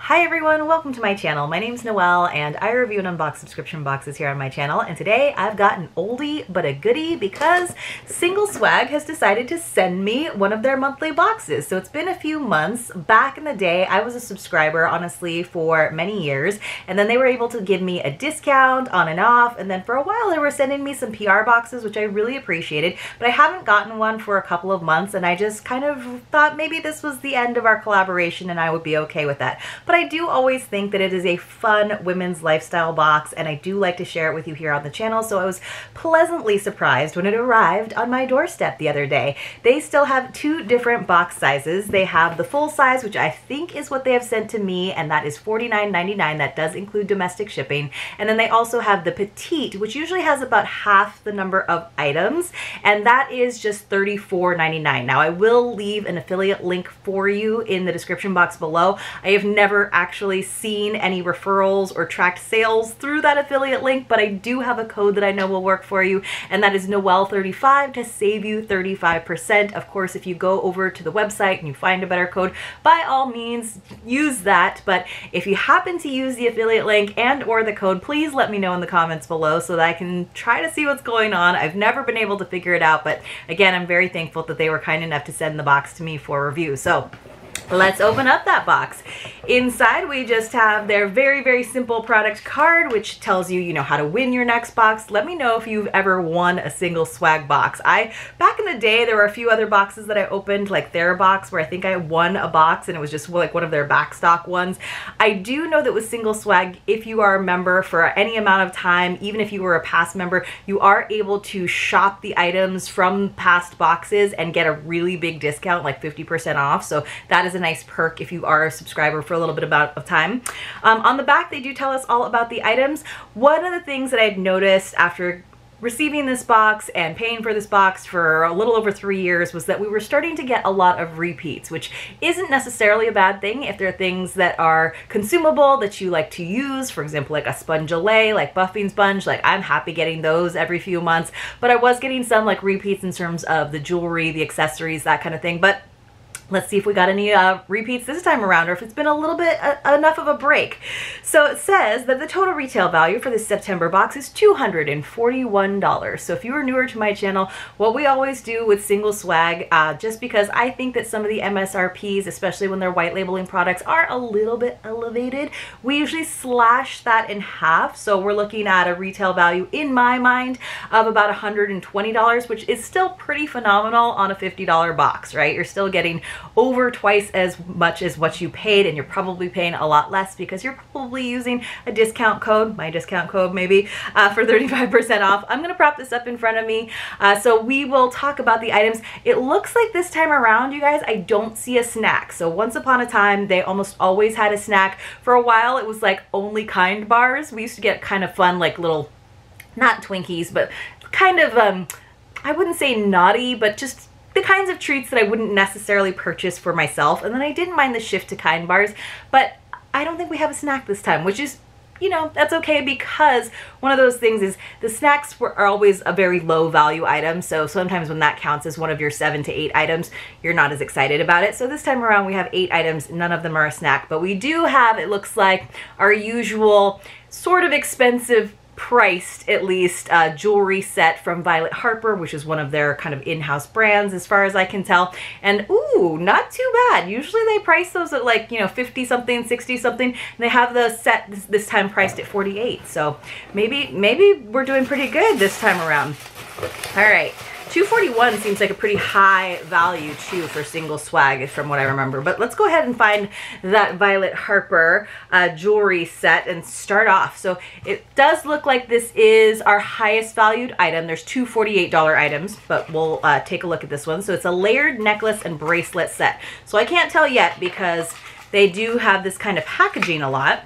Hi everyone, welcome to my channel. My name's Noelle and I review and unbox subscription boxes here on my channel, and today I've got an oldie but a goodie because Single Swag has decided to send me one of their monthly boxes. So it's been a few months. Back in the day I was a subscriber honestly for many years, and then they were able to give me a discount on and off, and then for a while they were sending me some PR boxes which I really appreciated, but I haven't gotten one for a couple of months and I just kind of thought maybe this was the end of our collaboration and I would be okay with that. But I do always think that it is a fun women's lifestyle box, and I do like to share it with you here on the channel, so I was pleasantly surprised when it arrived on my doorstep the other day. They still have two different box sizes. They have the full size, which I think is what they have sent to me, and that is $49.99. That does include domestic shipping. And then they also have the petite, which usually has about half the number of items, and that is just $34.99. Now I will leave an affiliate link for you in the description box below. I have never actually seen any referrals or tracked sales through that affiliate link, but I do have a code that I know will work for you, and that is Noel35 to save you 35%. Of course, if you go over to the website and you find a better code, by all means use that, but if you happen to use the affiliate link and or the code, please let me know in the comments below so that I can try to see what's going on. I've never been able to figure it out, but again, I'm very thankful that they were kind enough to send the box to me for review. So let's open up that box. Inside we just have their very simple product card, which tells you, how to win your next box. Let me know if you've ever won a Single Swag box. Back in the day, there were a few other boxes that I opened, like their box, where I think I won a box and it was just like one of their backstock ones. I do know that with Single Swag, if you are a member for any amount of time, even if you were a past member, you are able to shop the items from past boxes and get a really big discount, like 50% off. So that is a nice perk if you are a subscriber for a little bit of time. On the back, they do tell us all about the items. One of the things that I'd noticed after receiving this box and paying for this box for a little over 3 years was that we were starting to get a lot of repeats, which isn't necessarily a bad thing if there are things that are consumable that you like to use. For example, like a spongeolay, like buffing sponge, like I'm happy getting those every few months, but I was getting some like repeats in terms of the jewelry, the accessories, that kind of thing. But let's see if we got any repeats this time around, or if it's been a little bit enough of a break. So it says that the total retail value for this September box is $241. So if you are newer to my channel, what we always do with Single Swag, just because I think that some of the MSRPs, especially when they're white labeling products, are a little bit elevated, we usually slash that in half. So we're looking at a retail value, in my mind, of about $120, which is still pretty phenomenal on a $50 box, right? You're still getting over twice as much as what you paid, and you're probably paying a lot less because you're probably using a discount code, my discount code maybe, for 35% off. I'm going to prop this up in front of me so we will talk about the items. It looks like this time around, you guys, I don't see a snack. So once upon a time, they almost always had a snack. For a while, it was like only Kind bars. We used to get kind of fun, like little, not Twinkies, but kind of, I wouldn't say naughty, but just the kinds of treats that I wouldn't necessarily purchase for myself. And then I didn't mind the shift to Kind bars, but I don't think we have a snack this time, which is, that's okay, because one of those things is the snacks are always a very low value item. So sometimes when that counts as one of your 7 to 8 items, you're not as excited about it. So this time around we have 8 items, none of them are a snack, but we do have, it looks like, our usual sort of expensive priced, at least, jewelry set from Violet Harper, which is one of their kind of in-house brands as far as I can tell. And ooh, not too bad. Usually they price those at like, 50 something, 60 something, and they have the set this time priced at 48. So maybe we're doing pretty good this time around. All right. $241 seems like a pretty high value too for Single Swag from what I remember. But let's go ahead and find that Violet Harper jewelry set and start off. So it does look like this is our highest valued item. There's two $48 items, but we'll take a look at this one. So it's a layered necklace and bracelet set. So I can't tell yet because they do have this kind of packaging a lot.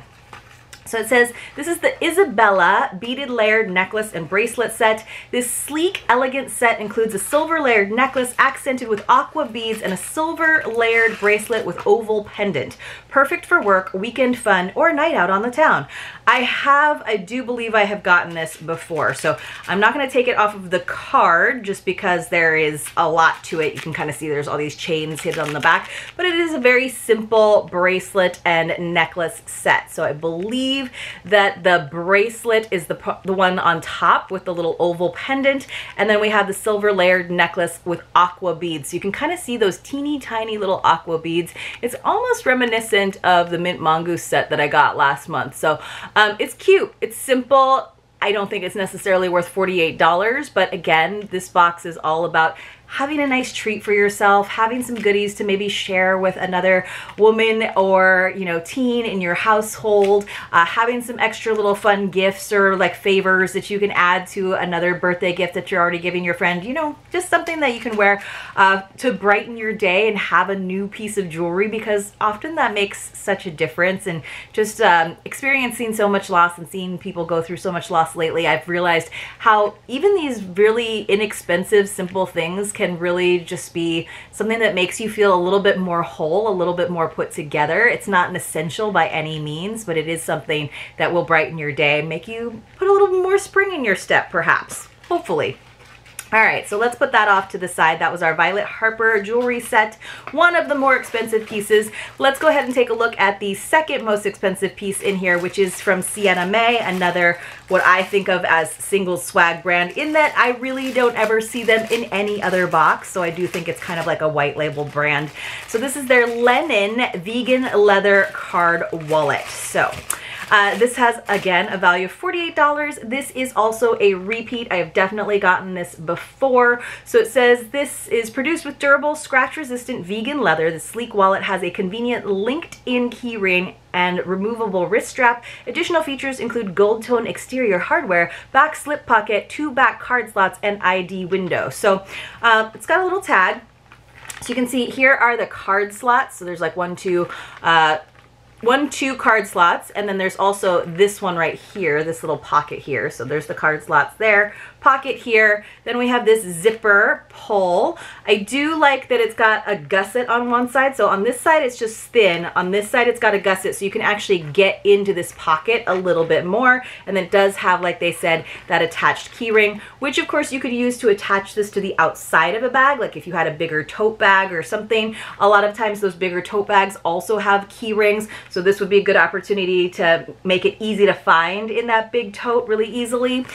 So it says, this is the Isabella beaded layered necklace and bracelet set. This sleek, elegant set includes a silver layered necklace accented with aqua beads and a silver layered bracelet with oval pendant. Perfect for work, weekend fun, or a night out on the town. I do believe I have gotten this before, so I'm not going to take it off of the card just because there is a lot to it. You can kind of see there's all these chains hidden on the back, but it is a very simple bracelet and necklace set. So I believe that the bracelet is the one on top with the little oval pendant, and then we have the silver layered necklace with aqua beads. So you can kind of see those teeny tiny little aqua beads. It's almost reminiscent of the mint mongoose set that I got last month. So it's cute, it's simple. I don't think it's necessarily worth $48, but again, this box is all about having a nice treat for yourself, having some goodies to maybe share with another woman or, you know, teen in your household, having some extra little fun gifts or like favors that you can add to another birthday gift that you're already giving your friend, you know, just something that you can wear to brighten your day and have a new piece of jewelry, because often that makes such a difference. And just experiencing so much loss and seeing people go through so much loss lately, I've realized how even these really inexpensive, simple things can really just be something that makes you feel a little bit more whole, a little bit more put together. It's not an essential by any means, but it is something that will brighten your day, make you put a little more spring in your step, perhaps, hopefully. All right, so let's put that off to the side. That was our Violet Harper jewelry set, one of the more expensive pieces. Let's go ahead and take a look at the second most expensive piece in here, which is from Sienna May, another what I think of as single swag brand, in that I really don't ever see them in any other box. So I do think it's kind of like a white label brand. So this is their Lennon vegan leather card wallet. So this has, again, a value of $48. This is also a repeat. I have definitely gotten this before. So it says this is produced with durable, scratch-resistant vegan leather. The sleek wallet has a convenient linked-in key ring and removable wrist strap. Additional features include gold tone exterior hardware, back slip pocket, 2 back card slots, and ID window. So it's got a little tag. So you can see here are the card slots. So there's like 2 card slots, and then there's also this one right here, this little pocket here. So there's the card slots there, pocket here. Then we have this zipper pull. I do like that it's got a gusset on one side. So on this side it's just thin, on this side it's got a gusset, so you can actually get into this pocket a little bit more. And then it does have, like they said, that attached key ring, which of course you could use to attach this to the outside of a bag, like if you had a bigger tote bag or something. A lot of times those bigger tote bags also have key rings, so this would be a good opportunity to make it easy to find in that big tote really easily.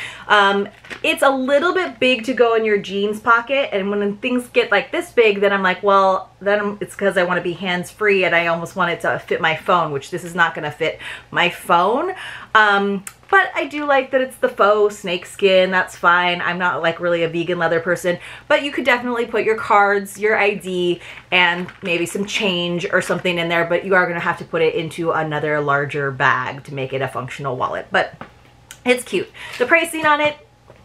It's a little bit big to go in your jeans pocket, and when things get like this big, then I'm like, well, then it's because I want to be hands-free and I almost want it to fit my phone, which this is not going to fit my phone. But I do like that it's the faux snake skin. That's fine. I'm not like really a vegan leather person, but you could definitely put your cards, your ID, and maybe some change or something in there, but you are going to have to put it into another larger bag to make it a functional wallet. But it's cute. The pricing on it,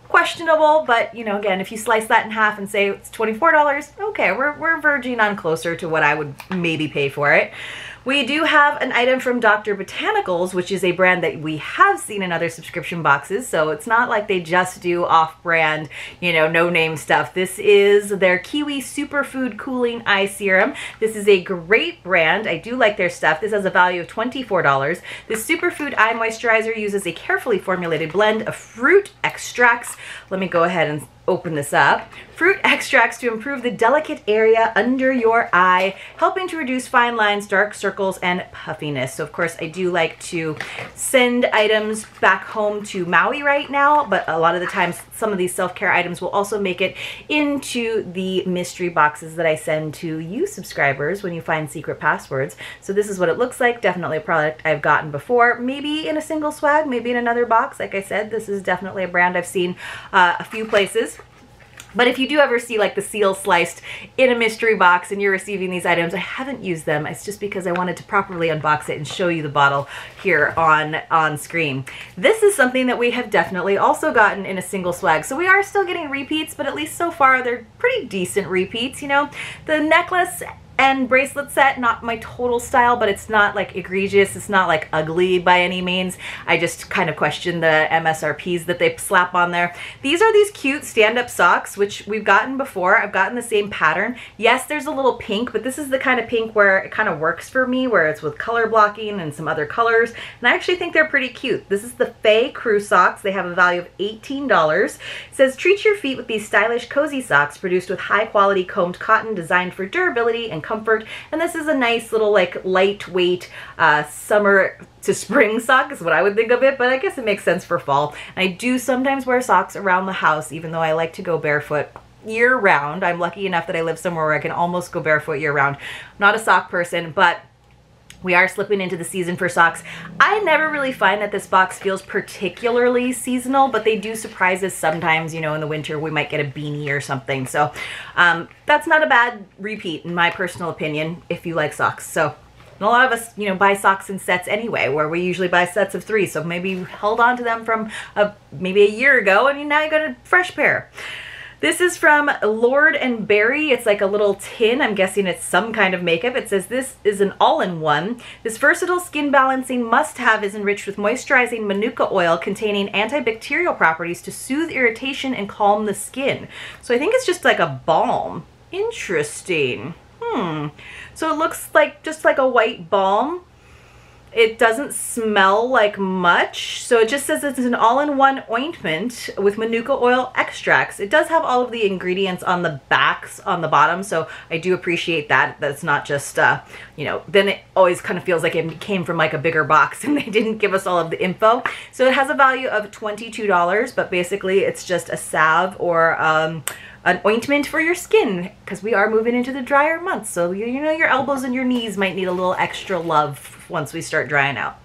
questionable, but you know, again, if you slice that in half and say it's $24, okay, we're verging on closer to what I would maybe pay for it. We do have an item from Dr. Botanicals, which is a brand that we have seen in other subscription boxes, so it's not like they just do off-brand, you know, no-name stuff. This is their Kiwi Superfood Cooling Eye Serum. This is a great brand. I do like their stuff. This has a value of $24. This Superfood Eye Moisturizer uses a carefully formulated blend of fruit extracts. Let me go ahead and open this up. Fruit extracts to improve the delicate area under your eye, helping to reduce fine lines, dark circles, and puffiness. So of course I do like to send items back home to Maui right now, but a lot of the times some of these self-care items will also make it into the mystery boxes that I send to you subscribers when you find secret passwords. So this is what it looks like. Definitely a product I've gotten before, maybe in a single swag, maybe in another box. Like I said, this is definitely a brand I've seen a few places. But if you do ever see like the seal sliced in a mystery box and you're receiving these items, I haven't used them. It's just because I wanted to properly unbox it and show you the bottle here on screen. This is something that we have definitely also gotten in a single swag. So we are still getting repeats, but at least so far they're pretty decent repeats, you know. The necklace and bracelet set. Not my total style, but it's not like egregious. It's not like ugly by any means. I just kind of question the MSRPs that they slap on there. These are these cute stand-up socks, which we've gotten before. I've gotten the same pattern. Yes, there's a little pink, but this is the kind of pink where it kind of works for me, where it's with color blocking and some other colors. And I actually think they're pretty cute. This is the Faye Crew socks. They have a value of $18. It says, treat your feet with these stylish, cozy socks produced with high-quality combed cotton designed for durability and comfort. And this is a nice little like lightweight summer to spring sock is what I would think of it, but I guess it makes sense for fall. And I do sometimes wear socks around the house, even though I like to go barefoot year round. I'm lucky enough that I live somewhere where I can almost go barefoot year round. I'm not a sock person, but we are slipping into the season for socks. I never really find that this box feels particularly seasonal, but they do surprise us sometimes. You know, in the winter we might get a beanie or something. So that's not a bad repeat in my personal opinion if you like socks. So and a lot of us, you know, buy socks in sets anyway, where we usually buy sets of 3. So maybe you held on to them from maybe a year ago and now you got a fresh pair. This is from Lord and Berry. It's like a little tin. I'm guessing it's some kind of makeup. It says this is an all-in-one. This versatile skin balancing must-have is enriched with moisturizing manuka oil containing antibacterial properties to soothe irritation and calm the skin. So I think it's just like a balm. Interesting. So it looks like just like a white balm. It doesn't smell like much, so it just says it's an all-in-one ointment with manuka oil extracts. It does have all of the ingredients on the backs on the bottom, so I do appreciate that. That's not just, you know, then it always kind of feels like it came from like a bigger box and they didn't give us all of the info. So it has a value of $22, but basically it's just a salve or an ointment for your skin, because we are moving into the drier months. So, you know, your elbows and your knees might need a little extra love once we start drying out.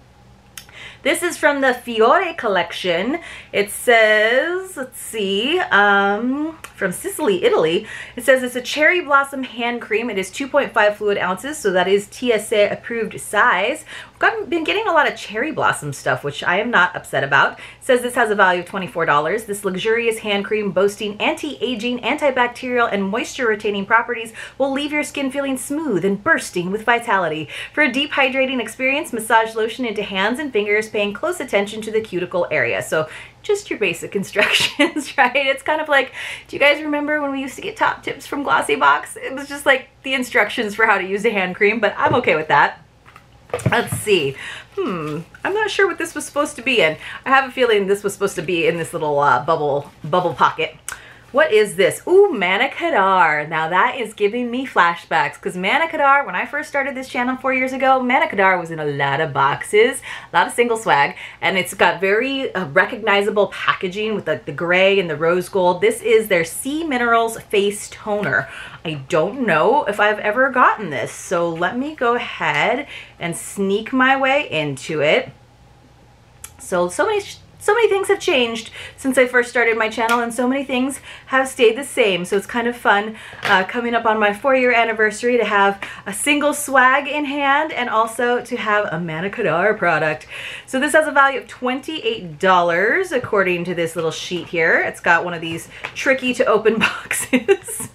This is from the Fiore collection. It says, let's see, from Sicily, Italy. It says it's a cherry blossom hand cream. It is 2.5 fluid ounces, so that is TSA approved size. We've been getting a lot of cherry blossom stuff, which I am not upset about. It says this has a value of $24. This luxurious hand cream boasting anti-aging, antibacterial, and moisture-retaining properties will leave your skin feeling smooth and bursting with vitality. For a deep hydrating experience, massage lotion into hands and fingers, paying close attention to the cuticle area. So just your basic instructions, right? It's kind of like, do you guys remember when we used to get top tips from Glossy Box? It was just like the instructions for how to use a hand cream, but I'm okay with that. Let's see. I'm not sure what this was supposed to be in. I have a feeling this was supposed to be in this little bubble pocket. What is this? Ooh, Manna Kadar. Now that is giving me flashbacks, because Manna Kadar, when I first started this channel 4 years ago, Manna Kadar was in a lot of boxes, a lot of single swag, and it's got very recognizable packaging with the gray and the rose gold. This is their Sea Minerals Face Toner. I don't know if I've ever gotten this, so let me go ahead and sneak my way into it. So many things have changed since I first started my channel, and so many things have stayed the same. So it's kind of fun coming up on my 4-year anniversary to have a single swag in hand and also to have a Manna Kadar product. So this has a value of $28 according to this little sheet here. It's got one of these tricky to open boxes.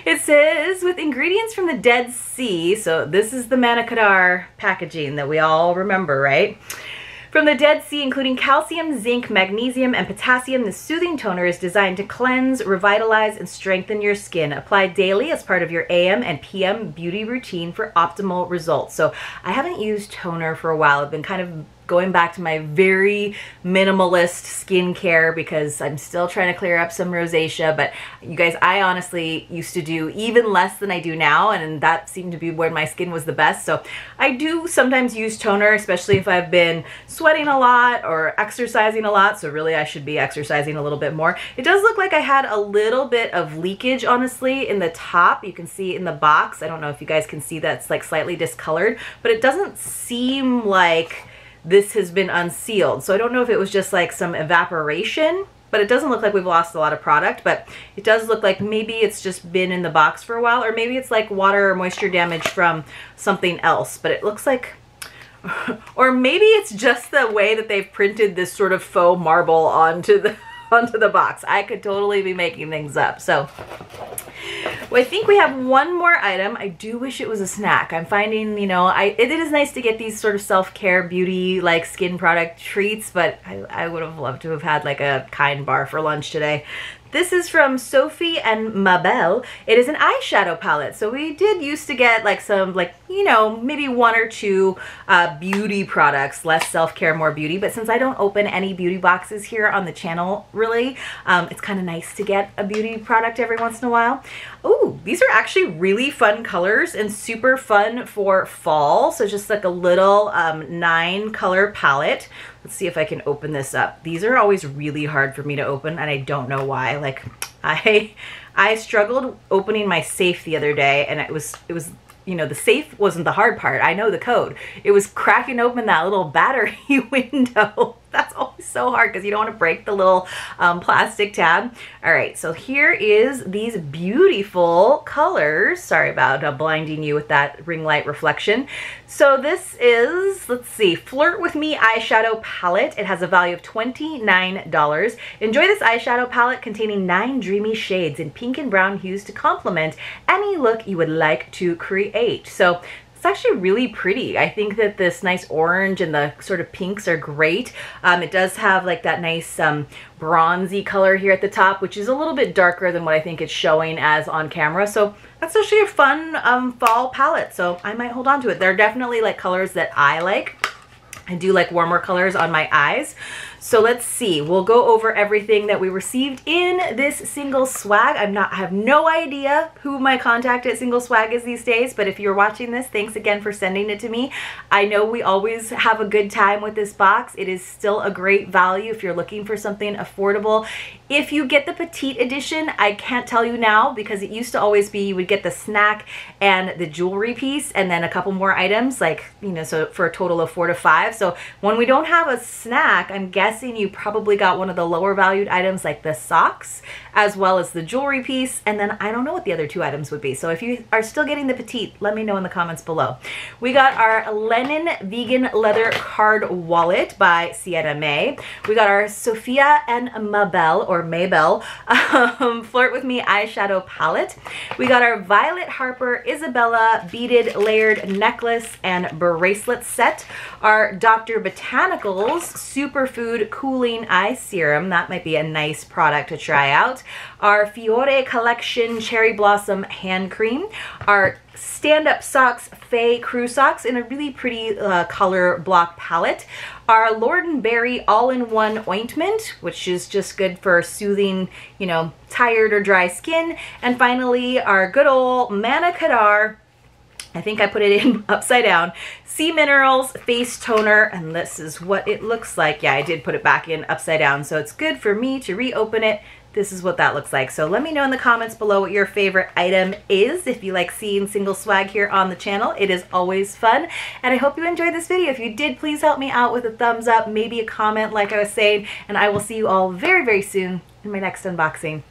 It says, with ingredients from the Dead Sea. So this is the Manna Kadar packaging that we all remember, right? From the Dead Sea, including calcium, zinc, magnesium, and potassium, this soothing toner is designed to cleanse, revitalize, and strengthen your skin. Apply daily as part of your AM and PM beauty routine for optimal results. So I haven't used toner for a while. I've been kind of going back to my very minimalist skincare because I'm still trying to clear up some rosacea. But you guys, I honestly used to do even less than I do now, and that seemed to be where my skin was the best. So I do sometimes use toner, especially if I've been sweating a lot or exercising a lot. So really I should be exercising a little bit more. It does look like I had a little bit of leakage, honestly, in the top. You can see in the box. I don't know if you guys can see that it's like slightly discolored, but it doesn't seem like this has been unsealed. So I don't know if it was just like some evaporation, but it doesn't look like we've lost a lot of product, but it does look like maybe it's just been in the box for a while, or maybe it's like water or moisture damage from something else, but it looks like, or maybe it's just the way that they've printed this sort of faux marble onto the box. I could totally be making things up. So Well, I think we have one more item. I do wish it was a snack. I'm finding, you know, it is nice to get these sort of self-care beauty, like skin product treats, but I would have loved to have had like a Kind bar for lunch today. This is from Sophie and Mabel. It is an eyeshadow palette. So we did used to get like some, like, you know, maybe one or two beauty products, less self-care, more beauty. But since I don't open any beauty boxes here on the channel, really, it's kind of nice to get a beauty product every once in a while. Oh, these are actually really fun colors and super fun for fall. So just like a little 9-color palette. Let's see if I can open this up. These are always really hard for me to open, and I don't know why. Like, I struggled opening my safe the other day, and it was, you know, the safe wasn't the hard part. I know the code. It was cracking open that little battery window. That's always so hard because you don't want to break the little plastic tab. All right, so here is these beautiful colors. Sorry about blinding you with that ring light reflection. So this is, let's see, Flirt With Me eyeshadow palette. It has a value of $29. Enjoy this eyeshadow palette containing 9 dreamy shades in pink and brown hues to complement any look you would like to create. So it's actually really pretty. I think that this nice orange and the sort of pinks are great. It does have like that nice bronzy color here at the top, which is a little bit darker than what I think it's showing as on camera. So that's actually a fun fall palette. So I might hold on to it. They're definitely like colors that I like. I do like warmer colors on my eyes. So let's see, we'll go over everything that we received in this Single Swag. I have no idea who my contact at Single Swag is these days, but if you're watching this, thanks again for sending it to me. I know we always have a good time with this box. It is still a great value if you're looking for something affordable. If you get the petite edition, I can't tell you now because it used to always be you would get the snack and the jewelry piece and then a couple more items, like, you know, so for a total of 4 to 5. So when we don't have a snack, I'm guessing you probably got one of the lower valued items like the socks as well as the jewelry piece, and then I don't know what the other 2 items would be. So if you are still getting the petite, let me know in the comments below. We got our Lennon Vegan Leather Card Wallet by Sienna May. We got our Sophia and Mabel, or Maybell, Flirt With Me eyeshadow palette. We got our Violet Harper Isabella beaded layered necklace and bracelet set. Our Dr. Botanicals Superfood Cooling Eye Serum. That might be a nice product to try out. Our Fiore Collection Cherry Blossom Hand Cream. Our Stand Up Socks Faye Crew Socks in a really pretty color block palette. Our Lord & Berry All-in-One Ointment, which is just good for soothing, you know, tired or dry skin. And finally, our good old Manna Kadar, I think I put it in upside down, Sea Minerals Face Toner, and this is what it looks like. Yeah, I did put it back in upside down, so it's good for me to reopen it. This is what that looks like. So let me know in the comments below what your favorite item is. If you like seeing Single Swag here on the channel, it is always fun. And I hope you enjoyed this video. If you did, please help me out with a thumbs up, maybe a comment like I was saying, and I will see you all very, very soon in my next unboxing.